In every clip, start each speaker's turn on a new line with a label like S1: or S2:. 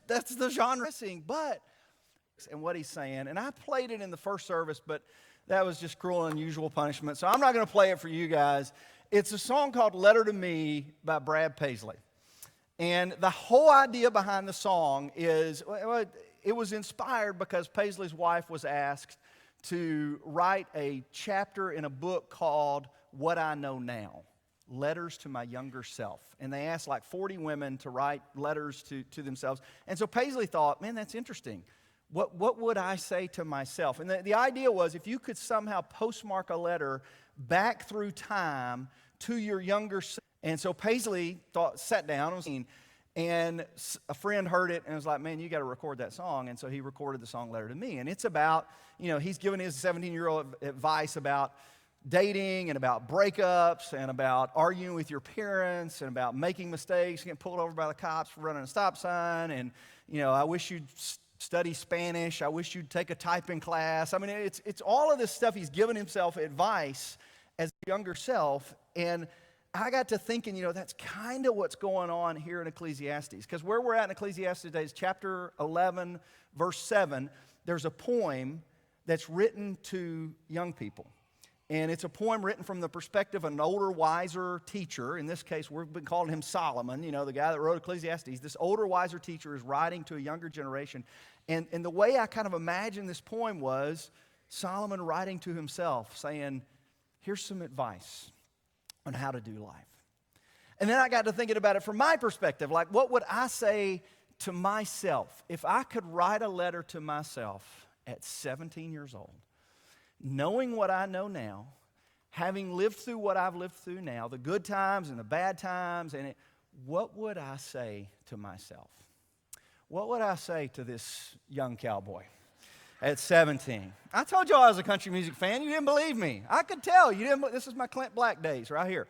S1: that's the genre. But, and what he's saying, and I played it in the first service, but that was just cruel and unusual punishment, so I'm not going to play it for you guys. It's a song called Letter to Me by Brad Paisley. And the whole idea behind the song is, well, it was inspired because Paisley's wife was asked to write a chapter in a book called What I Know Now, Letters to My Younger Self. And they asked like 40 women to write letters to themselves. And so Paisley thought, man, that's interesting. What would I say to myself? And the idea was if you could somehow postmark a letter back through time to your younger self. And so Paisley sat down and a friend heard it and was like, man, you got to record that song. And so he recorded the song Letter to Me. And it's about, he's giving his 17-year-old advice about dating and about breakups and about arguing with your parents and about making mistakes, getting pulled over by the cops for running a stop sign. And, I wish you'd study Spanish. I wish you'd take a typing class. I mean, it's all of this stuff. He's giving himself advice as a younger self. And I got to thinking, that's kind of what's going on here in Ecclesiastes. Because where we're at in Ecclesiastes today is chapter 11, verse 7. There's a poem that's written to young people. And it's a poem written from the perspective of an older, wiser teacher. In this case, we've been calling him Solomon, the guy that wrote Ecclesiastes. This older, wiser teacher is writing to a younger generation. And the way I kind of imagine this poem was Solomon writing to himself, saying, here's some advice on how to do life. And then I got to thinking about it from my perspective. Like, what would I say to myself if I could write a letter to myself at 17 years old? Knowing what I know now, having lived through what I've lived through now, the good times and the bad times, what would I say to myself? What would I say to this young cowboy at 17? I told you I was a country music fan. You didn't believe me. I could tell. You didn't. This is my Clint Black days right here.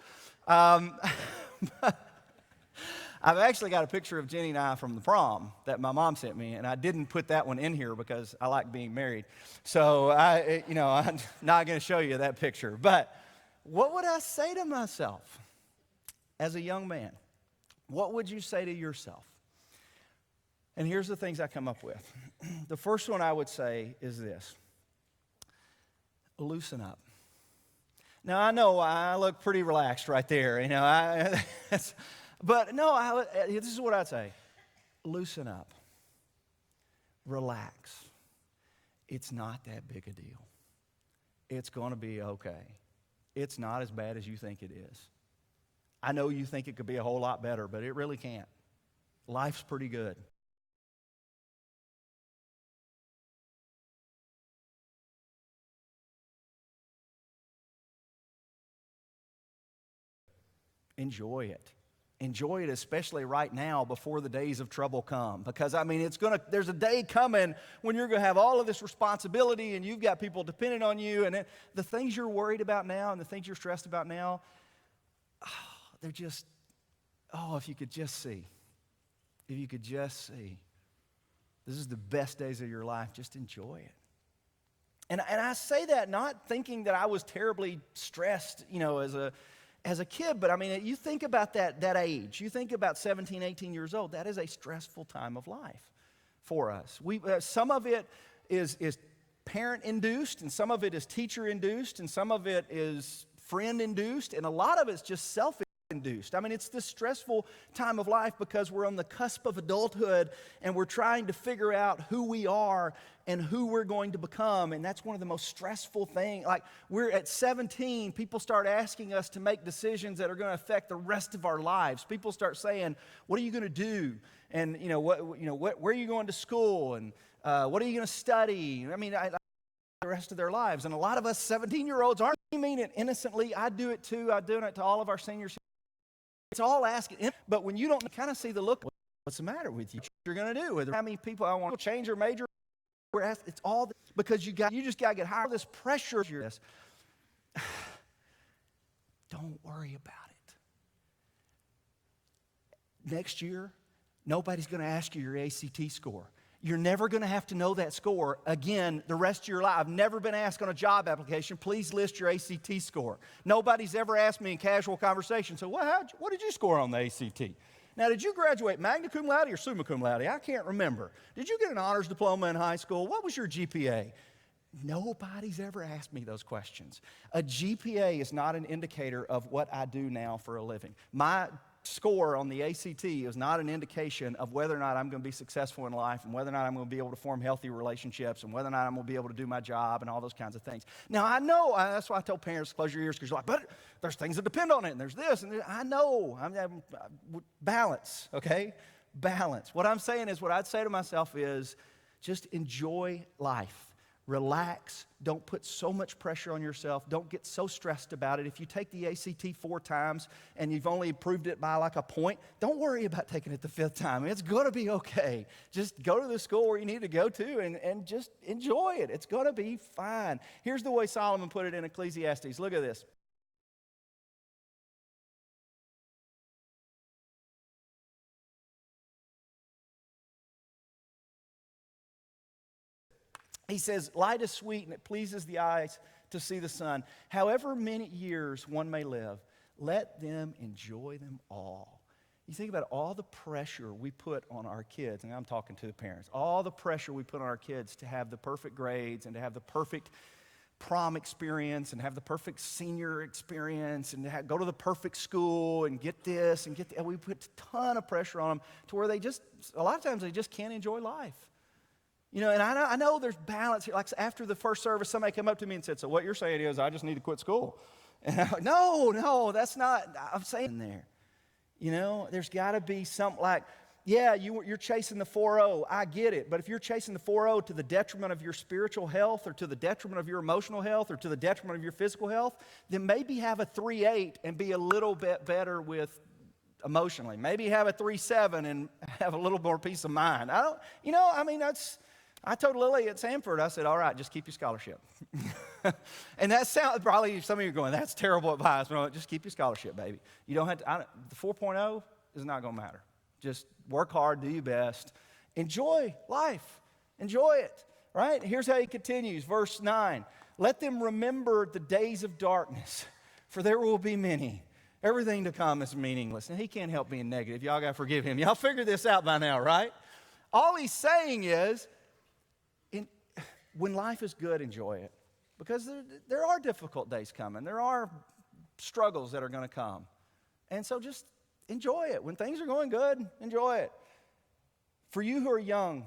S1: I've actually got a picture of Jenny and I from the prom that my mom sent me, and I didn't put that one in here because I like being married. So, I'm not going to show you that picture. But what would I say to myself as a young man? What would you say to yourself? And here's the things I come up with. The first one I would say is this: loosen up. Now, I know I look pretty relaxed right there. But no, this is what I'd say. Loosen up. Relax. It's not that big a deal. It's going to be okay. It's not as bad as you think it is. I know you think it could be a whole lot better, but it really can't. Life's pretty good. Enjoy it. Enjoy it, especially right now before the days of trouble come. Because, there's a day coming when you're going to have all of this responsibility and you've got people depending on you. And the things you're worried about now and the things you're stressed about now, they're just, if you could just see. If you could just see. This is the best days of your life. Just enjoy it. And I say that not thinking that I was terribly stressed, as a kid, but you think about that age. You think about 17, 18 years old. That is a stressful time of life for us. Some of it is parent-induced, and some of it is teacher-induced, and some of it is friend-induced, and a lot of it's just self-induced. It's this stressful time of life because we're on the cusp of adulthood, and we're trying to figure out who we are and who we're going to become, and that's one of the most stressful things. Like, we're at 17, people start asking us to make decisions that are going to affect the rest of our lives. People start saying, what are you going to do? And, where are you going to school? And what are you going to study? The rest of their lives. And a lot of us 17-year-olds aren't. I mean it innocently. I do it too. I'm doing it to all of our seniors. It's all asking. But when you don't kind of see the look, what's the matter with you? What you're going to do? How many people I want to change their major? It's all because you just got to get higher. This pressure. Don't worry about it. Next year, nobody's going to ask you your ACT score. You're never going to have to know that score again the rest of your life. I've never been asked on a job application, please list your ACT score. Nobody's ever asked me in casual conversation, so what did you score on the ACT? Now, did you graduate magna cum laude or summa cum laude? I can't remember. Did you get an honors diploma in high school? What was your GPA? Nobody's ever asked me those questions. A GPA is not an indicator of what I do now for a living. My score on the ACT is not an indication of whether or not I'm going to be successful in life and whether or not I'm going to be able to form healthy relationships and whether or not I'm going to be able to do my job and all those kinds of things. Now, I know, that's why I tell parents, close your ears, because you're like, but there's things that depend on it, and there's this, and I know. Balance, okay? Balance. What I'm saying is, what I'd say to myself is, just enjoy life. Relax. Don't put so much pressure on yourself. Don't get so stressed about it. If you take the ACT 4 times and you've only improved it by like a point, don't worry about taking it the 5th time. It's going to be okay. Just go to the school where you need to go to and just enjoy it. It's going to be fine. Here's the way Solomon put it in Ecclesiastes. Look at this. He says, light is sweet and it pleases the eyes to see the sun. However many years one may live, let them enjoy them all. You think about all the pressure we put on our kids, and I'm talking to the parents, all the pressure we put on our kids to have the perfect grades and to have the perfect prom experience and have the perfect senior experience and go to the perfect school and get this and get that. We put a ton of pressure on them to where they just, a lot of times they just can't enjoy life. You know, and I know there's balance here. Like after the first service, somebody came up to me and said, so what you're saying is I just need to quit school. And I'm like, no, that's not, I'm saying there. You know, there's got to be something like, yeah, you're chasing the 4.0. I get it. But if you're chasing the 4.0 to the detriment of your spiritual health or to the detriment of your emotional health or to the detriment of your physical health, then maybe have a 3.8 and be a little bit better with emotionally. Maybe have a 3.7 and have a little more peace of mind. I told Lily at Sanford, I said, all right, just keep your scholarship. And that sounds, probably some of you are going, that's terrible advice. But just keep your scholarship, baby. You don't have to, the 4.0 is not going to matter. Just work hard, do your best. Enjoy life. Enjoy it, right? Here's how he continues, verse 9. Let them remember the days of darkness, for there will be many. Everything to come is meaningless. And he can't help being negative. Y'all got to forgive him. Y'all figured this out by now, right? All he's saying is, when life is good, enjoy it. Because there are difficult days coming. There are struggles that are going to come. And so just enjoy it. When things are going good, enjoy it. For you who are young,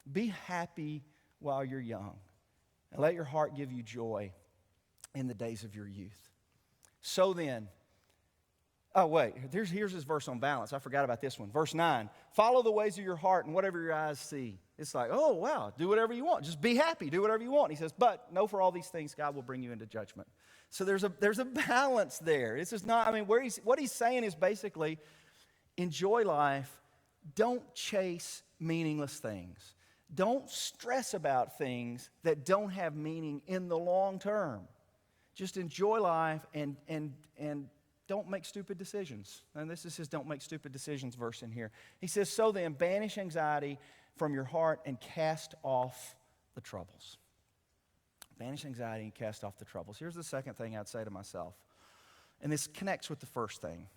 S1: be happy while you're young. And let your heart give you joy in the days of your youth. So then, here's his verse on balance. I forgot about this one. Verse 9, follow the ways of your heart and whatever your eyes see. It's like, oh, wow, do whatever you want. Just be happy, do whatever you want. He says, but know for all these things, God will bring you into judgment. So there's a balance there. This is not, what he's saying is basically, enjoy life. Don't chase meaningless things. Don't stress about things that don't have meaning in the long term. Just enjoy life and don't make stupid decisions. And this is his don't make stupid decisions verse in here. He says, so then, banish anxiety from your heart and cast off the troubles. Banish anxiety and cast off the troubles. Here's the second thing I'd say to myself. And this connects with the first thing.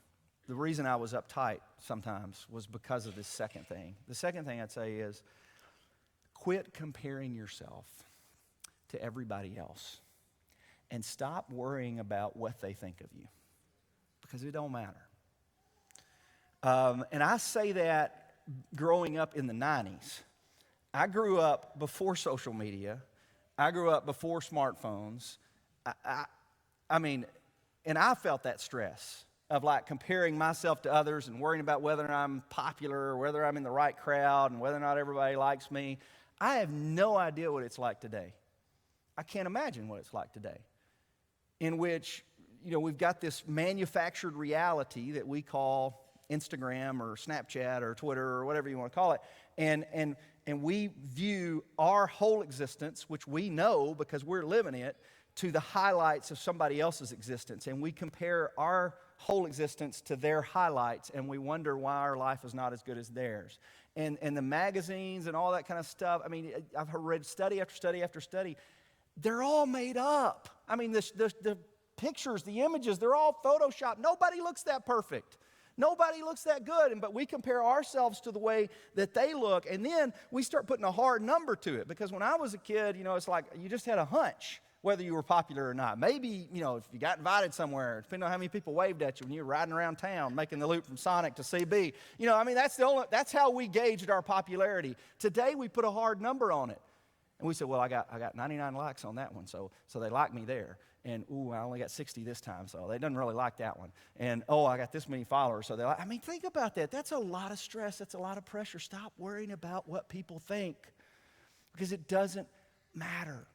S1: The reason I was uptight sometimes was because of this second thing. The second thing I'd say is, quit comparing yourself to everybody else. And stop worrying about what they think of you. Because it don't matter. And I say that growing up in the 90s. I grew up before social media. I grew up before smartphones. And I felt that stress of like comparing myself to others and worrying about whether I'm popular or whether I'm in the right crowd and whether or not everybody likes me. I have no idea what it's like today. I can't imagine what it's like today. In which, we've got this manufactured reality that we call Instagram or Snapchat or Twitter or whatever you want to call it. And we view our whole existence, which we know because we're living it, to the highlights of somebody else's existence. And we compare our whole existence to their highlights, and we wonder why our life is not as good as theirs. And the magazines and all that kind of stuff, I've read study after study after study. They're all made up. The pictures, the images, they're all Photoshopped. Nobody looks that perfect. Nobody looks that good, but we compare ourselves to the way that they look, and then we start putting a hard number to it. Because when I was a kid, it's like you just had a hunch whether you were popular or not. Maybe, if you got invited somewhere, depending on how many people waved at you when you were riding around town, making the loop from Sonic to CB. That's how we gauged our popularity. Today, we put a hard number on it. And we said, well, I got 99 likes on that one, so they like me there. And, I only got 60 this time, so they didn't really like that one. And, I got this many followers, so they like. Think about that. That's a lot of stress. That's a lot of pressure. Stop worrying about what people think, because it doesn't matter.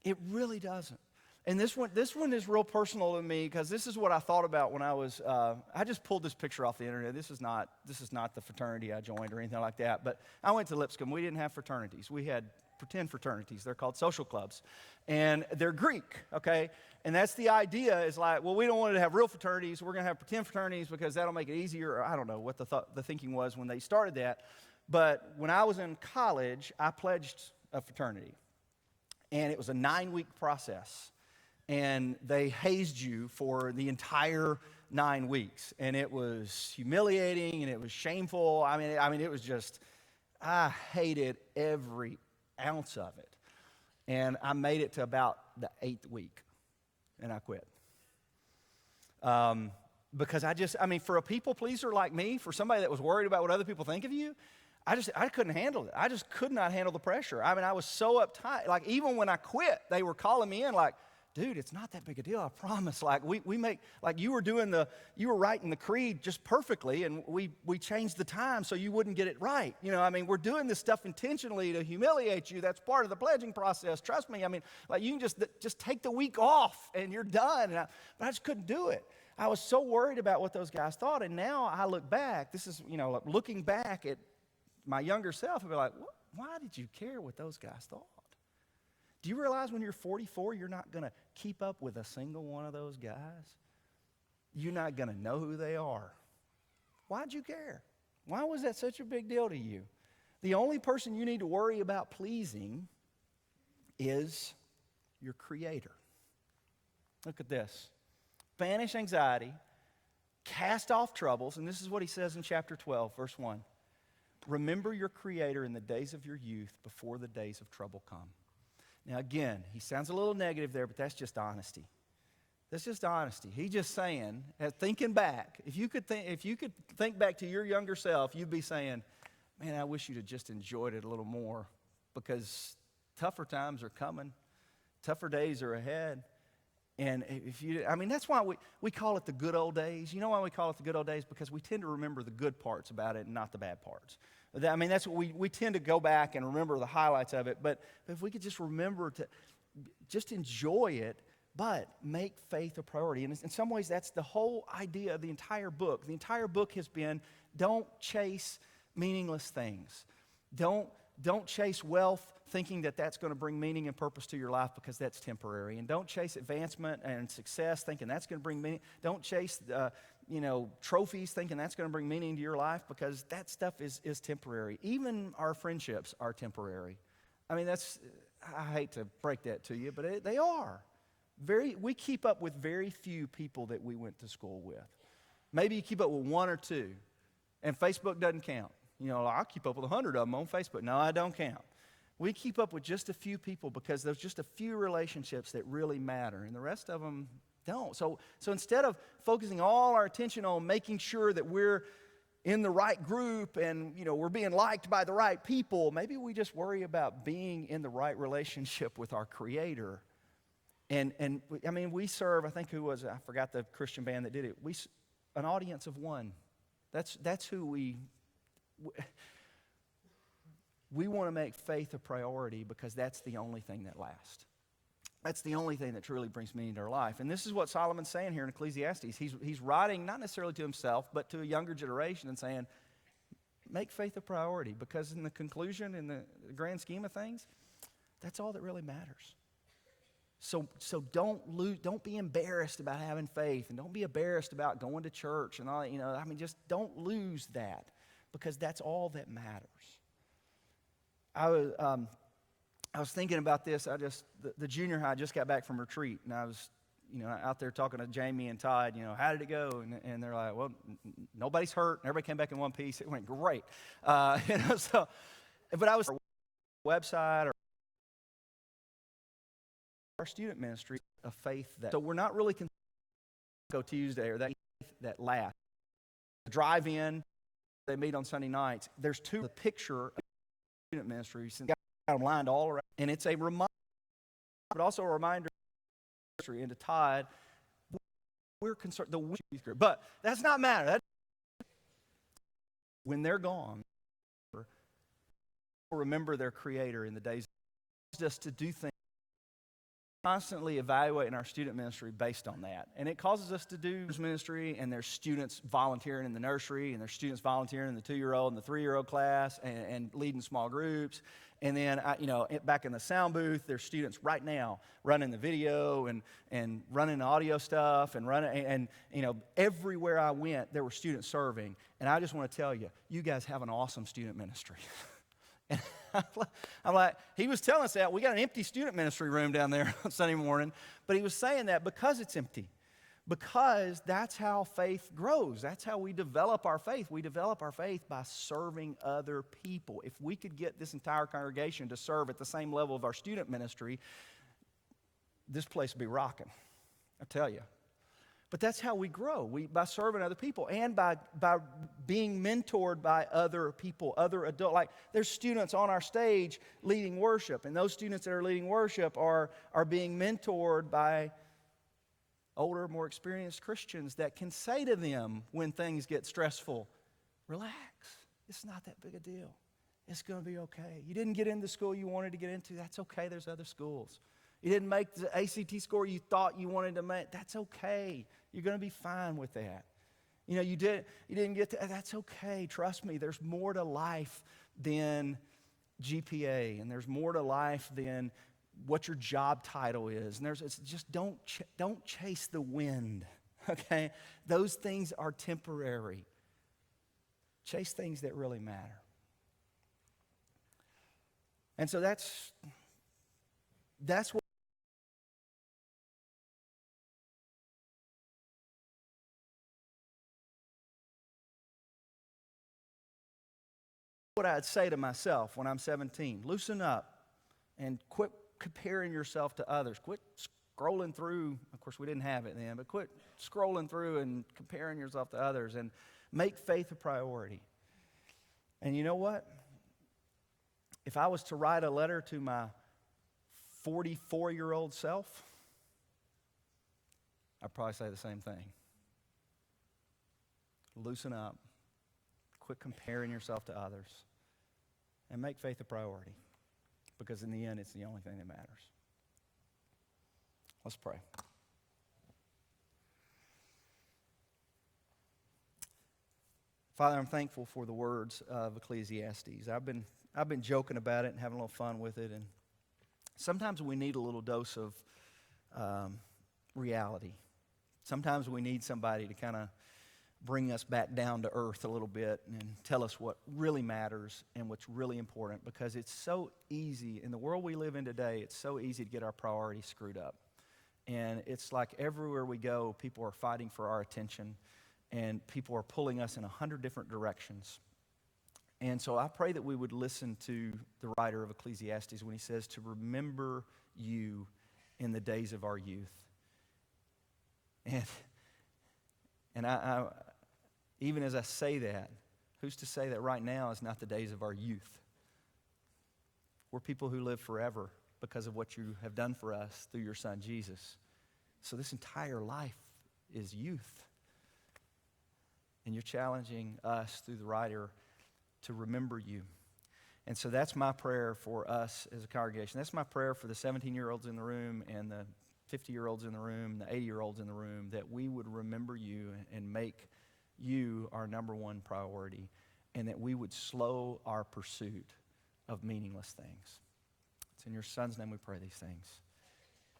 S1: It really doesn't. And this one is real personal to me, because this is what I thought about when I was, I just pulled this picture off the internet. This is not the fraternity I joined or anything like that, but I went to Lipscomb. We didn't have fraternities. We had pretend fraternities. They're called social clubs, and they're Greek, okay? And that's the idea, is like, well, we don't want to have real fraternities. We're going to have pretend fraternities because that'll make it easier. I don't know what the thinking was when they started that. But when I was in college, I pledged a fraternity. And it was a 9-week process. And they hazed you for the entire 9 weeks. And it was humiliating, and it was shameful. I mean, it was just, I hated every ounce of it. And I made it to about the 8th week, and I quit. Because for a people pleaser like me, for somebody that was worried about what other people think of you, I couldn't handle it. I just could not handle the pressure. I was so uptight. Like, even when I quit, they were calling me in like, dude, it's not that big a deal, I promise. Like, we make, like, you were writing the creed just perfectly, and we changed the time so you wouldn't get it right. We're doing this stuff intentionally to humiliate you. That's part of the pledging process. Trust me. Like, you can just take the week off and you're done. But I just couldn't do it. I was so worried about what those guys thought. And now I look back, this is, looking back at my younger self, I'd be like, why did you care what those guys thought? Do you realize when you're 44, you're not going to keep up with a single one of those guys? You're not going to know who they are. Why'd you care? Why was that such a big deal to you? The only person you need to worry about pleasing is your Creator. Look at this. Banish anxiety, cast off troubles, and this is what he says in chapter 12, verse 1. Remember your Creator in the days of your youth, before the days of trouble come. Now again, he sounds a little negative there, but that's just honesty. That's just honesty. He's just saying, thinking back, if you could think back to your younger self, you'd be saying, man, I wish you'd have just enjoyed it a little more, because tougher times are coming. Tougher days are ahead. And that's why we call it the good old days. You know why we call it the good old days? Because we tend to remember the good parts about it and not the bad parts. That's what we tend to go back and remember the highlights of it. But if we could just remember to just enjoy it, but make faith a priority. And in some ways, that's the whole idea of the entire book. The entire book has been, don't chase meaningless things. Don't chase wealth thinking that that's going to bring meaning and purpose to your life, because that's temporary. And don't chase advancement and success thinking that's going to bring meaning. Don't chase trophies thinking that's going to bring meaning to your life, because that stuff is temporary. Even our friendships are temporary. I hate to break that to you, but they are. We keep up with very few people that we went to school with. Maybe you keep up with one or two, and Facebook doesn't count. I'll keep up with 100 of them on Facebook. No, I don't count. We keep up with just a few people because there's just a few relationships that really matter, and the rest of them don't. So instead of focusing all our attention on making sure that we're in the right group and we're being liked by the right people, maybe we just worry about being in the right relationship with our Creator. And we serve, I forgot the Christian band that did it. An audience of one. That's who we want to make faith a priority, because that's the only thing that lasts. That's the only thing that truly brings meaning to our life. And this is what Solomon's saying here in Ecclesiastes. He's writing not necessarily to himself, but to a younger generation, and saying, make faith a priority, because in the conclusion, in the grand scheme of things, that's all that really matters. So don't be embarrassed about having faith, and don't be embarrassed about going to church and all. Just don't lose that, because that's all that matters. I was thinking about this. The junior high just got back from retreat, and I was out there talking to Jamie and Todd, how did it go? And they're like, well, nobody's hurt. And everybody came back in one piece. It went great. So, but I was website or our student ministry of faith so we're not really go Tuesday or that last drive in. They meet on Sunday nights. There's the picture of student ministry got them lined all around, and it's a reminder, but also a reminder and to Todd, we're concerned the youth group, but that's not matter. When they're gone, remember their Creator in the days just to do things. Constantly evaluating our student ministry based on that. And it causes us to do ministry, and there's students volunteering in the nursery, and there's students volunteering in the 2-year-old and the 3-year-old class, and leading small groups. And then, back in the sound booth, there's students right now running the video and running the audio stuff and everywhere I went, there were students serving. And I just want to tell you, you guys have an awesome student ministry. And I'm like, he was telling us that. We got an empty student ministry room down there on Sunday morning, but he was saying that because it's empty. Because that's how faith grows. That's how we develop our faith. We develop our faith by serving other people. If we could get this entire congregation to serve at the same level of our student ministry, this place would be rocking, I tell you. But that's how we grow, by serving other people and by being mentored by other people, other adults. Like there's students on our stage leading worship, and those students that are leading worship are being mentored by older, more experienced Christians that can say to them when things get stressful, relax, it's not that big a deal. It's going to be okay. You didn't get into the school you wanted to get into, that's okay, there's other schools. You didn't make the ACT score you thought you wanted to make, that's okay. You're going to be fine with that. You didn't get to, that's okay. Trust me, there's more to life than GPA, and there's more to life than what your job title is. And it's just don't chase the wind, okay? Those things are temporary. Chase things that really matter. And so that's what I'd say to myself when I'm 17. Loosen up and quit comparing yourself to others. Quit scrolling through. Of course, we didn't have it then, but quit scrolling through and comparing yourself to others and make faith a priority. And you know what? If I was to write a letter to my 44-year-old self, I'd probably say the same thing. Loosen up. Quit comparing yourself to others. And make faith a priority. Because in the end, it's the only thing that matters. Let's pray. Father, I'm thankful for the words of Ecclesiastes. I've been joking about it and having a little fun with it. And sometimes we need a little dose of reality. Sometimes we need somebody to kind of bring us back down to earth a little bit and tell us what really matters and what's really important, because it's so easy, in the world we live in today, it's so easy to get our priorities screwed up. And it's like everywhere we go, people are fighting for our attention, and people are pulling us in 100 different directions. And so I pray that we would listen to the writer of Ecclesiastes when he says to remember you in the days of our youth. And I even as I say that, who's to say that right now is not the days of our youth? We're people who live forever because of what you have done for us through your Son, Jesus. So this entire life is youth. And you're challenging us through the writer to remember you. And so that's my prayer for us as a congregation. That's my prayer for the 17-year-olds in the room and the 50-year-olds in the room, the 80-year-olds in the room, that we would remember you and make you our number one priority, and that we would slow our pursuit of meaningless things. It's in your Son's name we pray these things.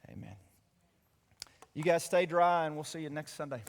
S1: Amen. You guys stay dry, and we'll see you next Sunday.